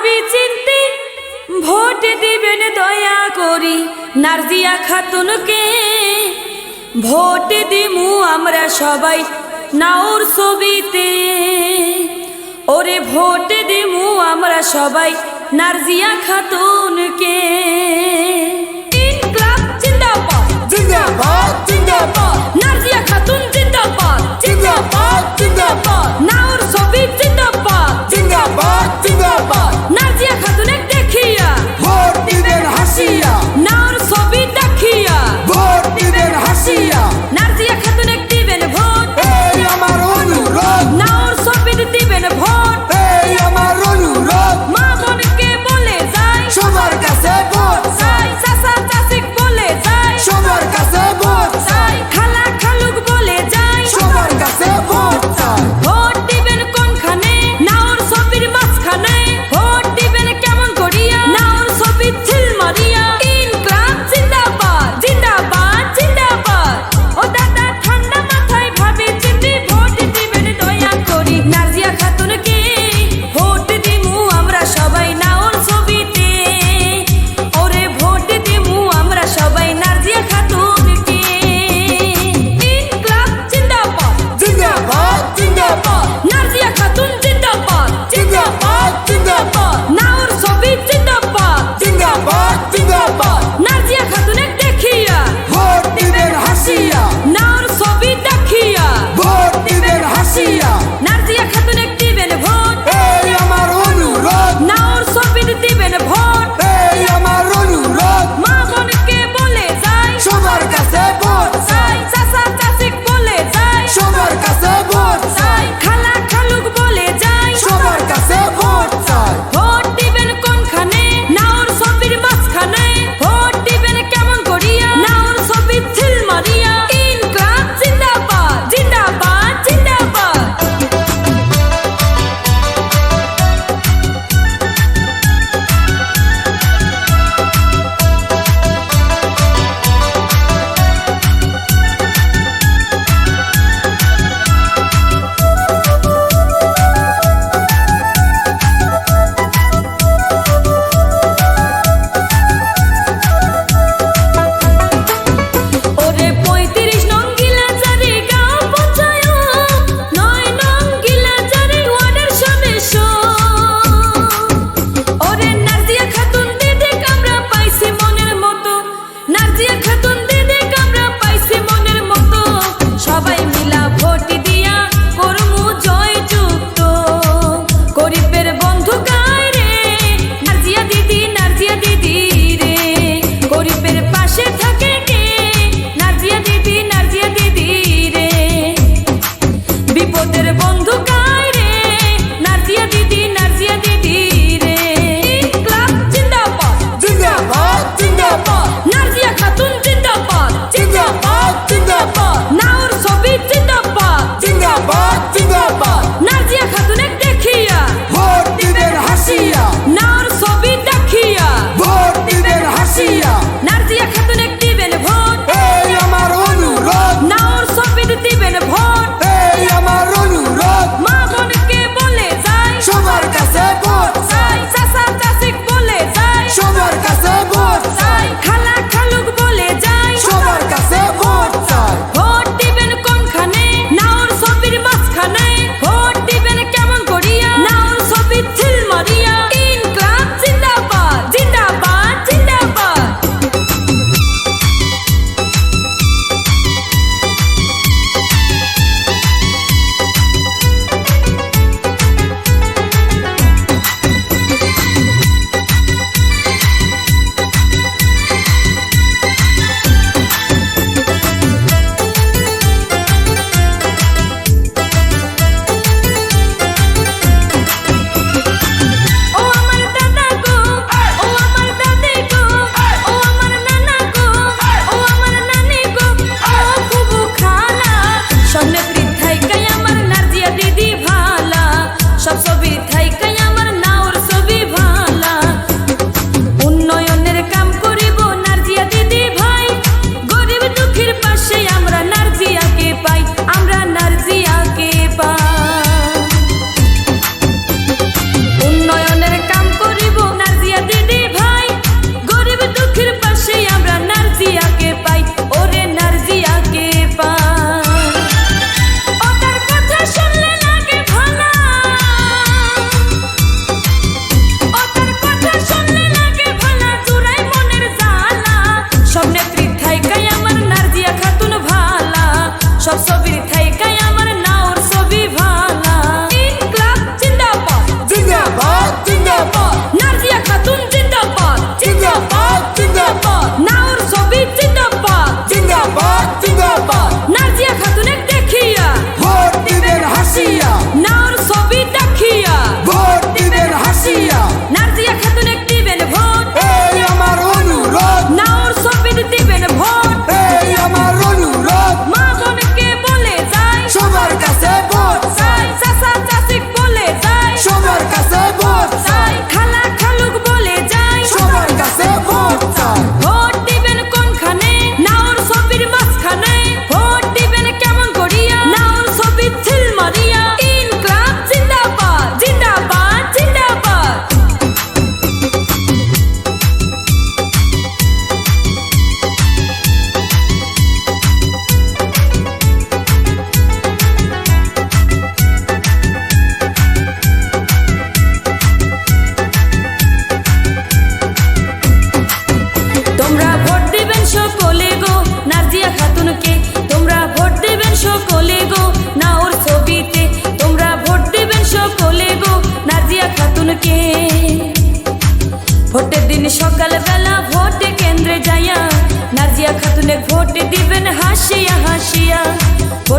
ভাবি চিন্তি ভোট দিবেন দয়া করি নার্জিয়া খাতুনকে। ভোট দিমু আমরা সবাই নাওর ছবিতে, ওরে ভোট দিমু আমরা সবাই নার্জিয়া খাতুনকে। ইনকলাব জিন্দাবাদ জিন্দাবাদ জিন্দাবাদ নার্জিয়া খাতুন জিন্দাবাদ জিন্দাবাদ জিন্দাবাদ নাওর ছবি জিন্দাবাদ জিন্দাবাদ জিন্দাবাদ নার্জিয়া খাতুনে দেখিয়া ভোট দিবেন হাসিয়া নাওর ছবি দেখিয়া ভোট দিবেন হাসিয়া নার্জিয়া খাতুনে দিবেন ভোট, এই আমার অনুরোধ নাওর ছবি দিবেন ভোট। এই আমার অনুরোধ মা বোনকে বলে যাই সবার কাছে ভোট চাই চাচা চাচিক বলে যাই সবার কাছে ভোট চাই খালা খালুক বলে যাই সবার কাছে ভোট চাই ভোট দিবেন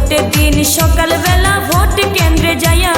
ভোটের দিন সকালবেলা ভোট কেন্দ্রে যাইয়া